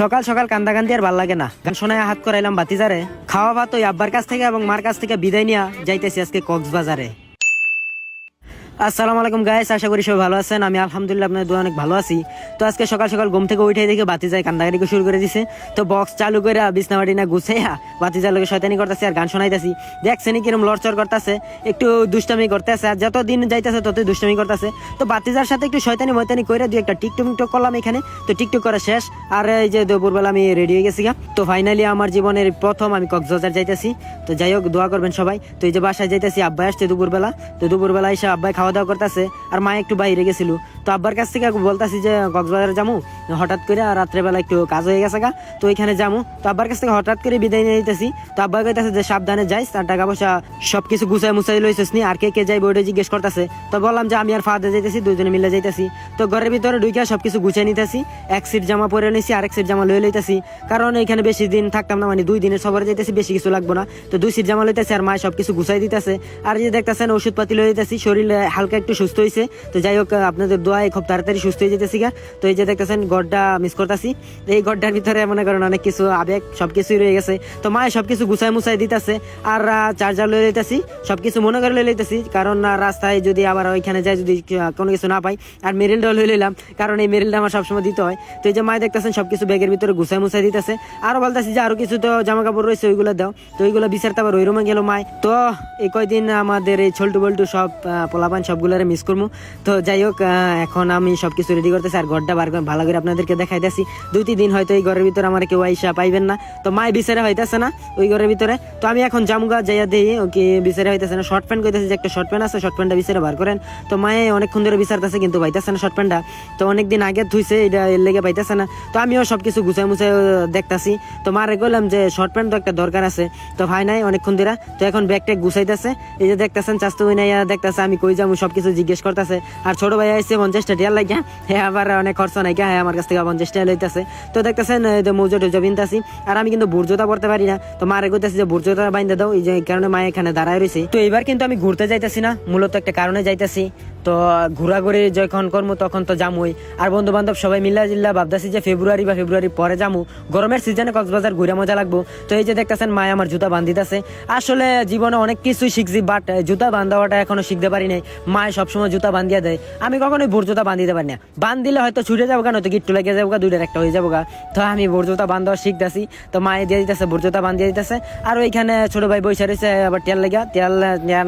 সকাল সকাল কান্দাকান্দি আর ভাল লাগে না। গান শোনায় হাত করাইলাম বাতিজারে। খাওয়া ভাত ওই আব্বার কাছ থেকে এবং মার কাছ থেকে বিদায় নিয়ে যাইতেছি আজকে কক্সবাজারে। আসসালামু আলাইকুম গাইস, আশা করি সবাই ভালো আছেন। আমি আলহামদুলিল্লাহ আপনাদের দোয়া অনেক ভালো আছি। তো আজকে সকাল সকাল ঘুম থেকে উঠে দেখে বাতিজায় কান্দাকাটি শুরু করে দিছে। তো বক্স চালু করে বিছনাবাড়ি না গুছাইয়া বাতিজার লোকে শয়তানি করতেছে আর গান শোনাইতেছি। দেখছেনি কিরম লড়চড় করতেছে, একটু দুষ্টামি করতেছে আর যত দিন যাইতেছে ততই দুষ্টামি করতেছে। তো বাতিজার সাথে একটু শয়তানি ময়তানি করে দুই একটা টিকটক করলাম এখানে। তো টিকটক করা শেষ আর এই যে দুপুরবেলা আমি রেডি হয়ে গেছি। তো ফাইনালি আমার জীবনের প্রথম আমি কক্সবাজার যাইতেছি। তো যাই হোক, দোয়া করবেন সবাই। তো এই যে বাসায় যাইতেছি, আব্বাই আসছে দুপুরবেলা। তো দুপুরবেলা এসে আব্বাই খাওয়া দাওয়া করতেছে আর মা একটু বাইরে গেছিল। তো আব্বার কাছ থেকে বলতেছি যে কক্সবাজার যাবো, হঠাৎ করে রাত্রেবেলা একটু কাজ হয়ে গেছে গা, তো ওইখানে যাবো। তো আব্বার কাছ থেকে হঠাৎ করে বিদায় নিয়ে যেতেছি। তো আব্বা কইতেছে যে সাবধানে যাইস, তার টাকা পয়সা সবকিছু গুছাই মুছাই লইছিস নি, আর কে কে যাইবে ওইটা জিজ্ঞেস করতেছে। তো বললাম যে আমি আর ফাদে যাইতেছি, দুজনে মিলে যাইতেছি। তো ঘরের ভিতরে ঢুকে সবকিছু গুছাই নিতেছি। এক সিট জামা পরে নিছি, আরেক সিট জামা লয়ে লইতেছি, কারণ এখানে বেশি দিন থাকতাম না, মানে 2 দিনের সফরে যাইতেছি, বেশি কিছু লাগবো না। তো 2 সিট জামা লইতেছি আর মা সবকিছু গুছাই দিতেছে। আর যে দেখতেছেন ওষুধপাতি লয়ে দিতেছি, শরীর হালকা একটু সুস্থ হয়েছে। তো যাই হোক, আপনাদের দোয়ায় খুব তাড়াতাড়ি সুস্থ হয়ে যেতেছি গা। তো এই যে দেখতেছেন ঘরটা মিস করতেছি। এই ঘরটার ভিতরে মনে করেন অনেক কিছু আবেগ সবকিছুই রয়ে গেছে। তো মায়ে সবকিছু গুছাই মুছাই দিতেছে আর চার্জার লয়ে লইতেছি, সবকিছু মনে করে লয়ে লইতেছি, কারণ রাস্তায় যদি আবার ওইখানে যাই যদি কোনো কিছু না পাই। আর মেরিলটাও লয়ে লইলাম, কারণ এই মেরিলটা আমার সবসময় দিতে হয়। তো এই যে মায়ে দেখতেছেন সবকিছু ব্যাগের ভিতরে গুছাই মুছাই দিতেছে। আরো বলতেছি যে আরো কিছু তো জামা কাপড় রয়েছে, ওইগুলো দাও। তো ওইগুলো বিচারতে আবার ওই রুমে গেল মায়। তো এই কয়দিন আমাদের এই ছল্টু বল্টু সব পোলাপান সবগুলোরে মিস করবো। তো যাই হোক, এখন আমি সবকিছু রেডি করতেছি আর ঘরটা ভালো করে আপনাদেরকে দেখাইতেছি। 2-3 দিন হয়তো এই ঘরের ভিতরে আমার কেউ আইসা পাইবেন না। তো মায় বিচারে হইতেছে না ওই ঘরের ভিতরে। তো আমি এখন জামুগা যাইয়া দিই, ওকে বিচারে হইতেছে না। শর্ট প্যান্ট কইতেছে যে একটা শর্ট প্যান্ট আছে, শর্ট প্যান্টটা বিচারে বার করেন। তো মায়ে অনেকক্ষণ ধরে বিচারতেছে কিন্তু পাইতেছে না শর্ট প্যান্টটা। তো অনেকদিন আগে ধুইছে, এটা এর লেগে পাইতেছে না। তো আমিও সবকিছু গুছাই মুছাই দেখতেছি। তো মারে কইলাম যে শর্ট প্যান্ট তো একটা দরকার আছে। তো ভাই নাই অনেকক্ষণ ধরে। তো এখন ব্যাগটা গুছাইতেছে। এই যে দেখতেছেন চাস্তু নাইয়া দেখতেছে আমি কই যাবো সবকিছু জিজ্ঞেস করতেছে। আর ছোট ভাই আইসে 50 টাকা লাগিয়া, হ্যাঁ আবার অনেক খরচ নাই গা, হ্যাঁ আমার কাছ থেকে 50 টাকা লইতেছে। তো দেখতেছেন মৌজা টুজা বিনতাছি। আর আমি কিন্তু বুর্জোতা পড়তে পারি না। তো মারে কইতেছি যে বুর্জোতা বাইন্দা দাও, এই যে কারণে মা এখানে দাঁড়ায় রয়েছে। তো এবার কিন্তু আমি ঘুরতে যাইতেছি না, মূলত একটা কারণে যাইতেছি। তো ঘোরাঘুরি যখন করবো তখন তো জামুই। আর বন্ধু বান্ধব সবাই মিল্লা জিল্লা ভাবতেছি যে ফেব্রুয়ারি পরে যামু। গরমের সিজনে কক্সবাজার ঘুরে মজা লাগবো। তো এই যে দেখতেছেন মায় আমার জুতা বান্ধিতেছে। আসলে জীবনে অনেক কিছুই শিখছি, বাট জুতা বান্ধাওয়াটা এখনো শিখতে পারি নাই। মায় সবসময় জুতা বান্ধিয়া দেয়, আমি কখনোই ভোর জুতা বান্ধিতে পারি না। বান্ধিলে হয়তো ছুটে যাবো গা, নয়তো গিট্টু লেগে যাবো গা, 2টার একটা হয়ে যাবো গা। তো আমি ভোর জুতা বান্ধাও শিখতেছি। তো মায়ে দিয়ে দিতেছে, ভোর জুতা বান্ধিয়ে দিতেছে। আর ওইখানে ছোট ভাই বসে রয়েছে, আবার তেল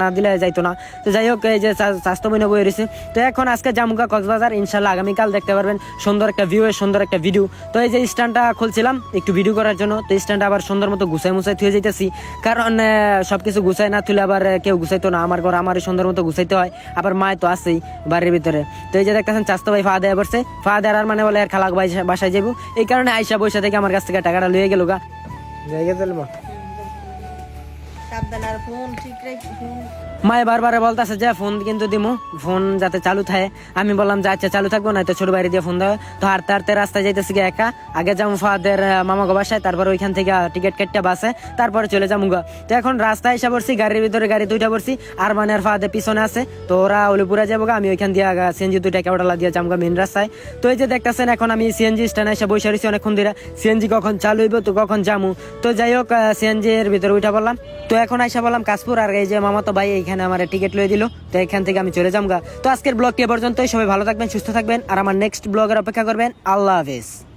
না দিলে যাইতো না। তো যাই হোক, এই যে স্বাস্থ্য মনে বয়ে রয়েছে। তো এখন আজকে জামুগা কক্সবাজার, ইনশাল্লাহ আগামীকাল দেখতে পারবেন সুন্দর একটা ভিউ, সুন্দর একটা ভিডিও। তো এই যে স্ট্যান্ডটা খুলছিলাম একটু ভিডিও করার জন্য। তো স্ট্যান্ডটা আবার সুন্দর মতো গুছাই মুছাই থুয়ে যাইতেছি, কারণ সবকিছু গুছাই না থুলে আবার কেউ গুছাইতো না। আমার ঘর আমার সুন্দর মতো গুছাইতে হয়, আবার মায় তো আছেই বাড়ির ভিতরে। তো এই যে দেখতেছেন চাস্তো ভাই ফা দেয়া পড়ছে। ফা দেয়ার আর মানে বলে আর খালাক বাসায় যাবো, এই কারণে আইসা বৈশা থেকে আমার কাছ থেকে টাকাটা লয়ে গেল গা। মায়ে বারবার বলতেছে যে ফোন কিন্তু দিমু, ফোন যাতে চালু থাকে। আমি বললাম যে আচ্ছা চালু থাকবো না, তো ছোট বাইরে দিয়ে ফোন দেওয়া। তো হারতে হারতে রাস্তায় যাইতেছি একা। আগে যাবো ফাদের মামা গো বাসায়, তারপর ওইখান থেকে টিকিট কেটে বাসে, তারপরে চলে যাবো গা। তো এখন রাস্তায় এসে পড়ছি, গাড়ির ভিতরে গাড়ি 2টা পড়ছি। আর মানে আর ফাদের পিছনে আছে। তো ওরা অলিপুরা যাবো গা, আমি ওইখান দিয়ে সিএনজি 2টা কেওড়ালা দিয়ে যাবো মেন রাস্তায়। তো এই যে দেখতেছেন এখন আমি সিএনজি স্ট্যান্ডে এসে বসে রয়েছি অনেকক্ষণ ধরে। সিএনজি কখন চালু হইব, তো কখন যাবো। তো যাই হোক, সিএনজি এর ভিতরে উঠা বললাম। তো এখন আইসা বললাম কাশপুর, আর এই যে মামা তো ভাই এইখানে আমার টিকিট লয়ে দিল। তো এখান থেকে আমি চলে যাবো গা। তো আজকের ব্লগটি এ পর্যন্তই। সবাই ভালো থাকবেন, সুস্থ থাকবেন, আর আমার নেক্সট ব্লগের অপেক্ষা করবেন। আল্লাহ হাফেজ।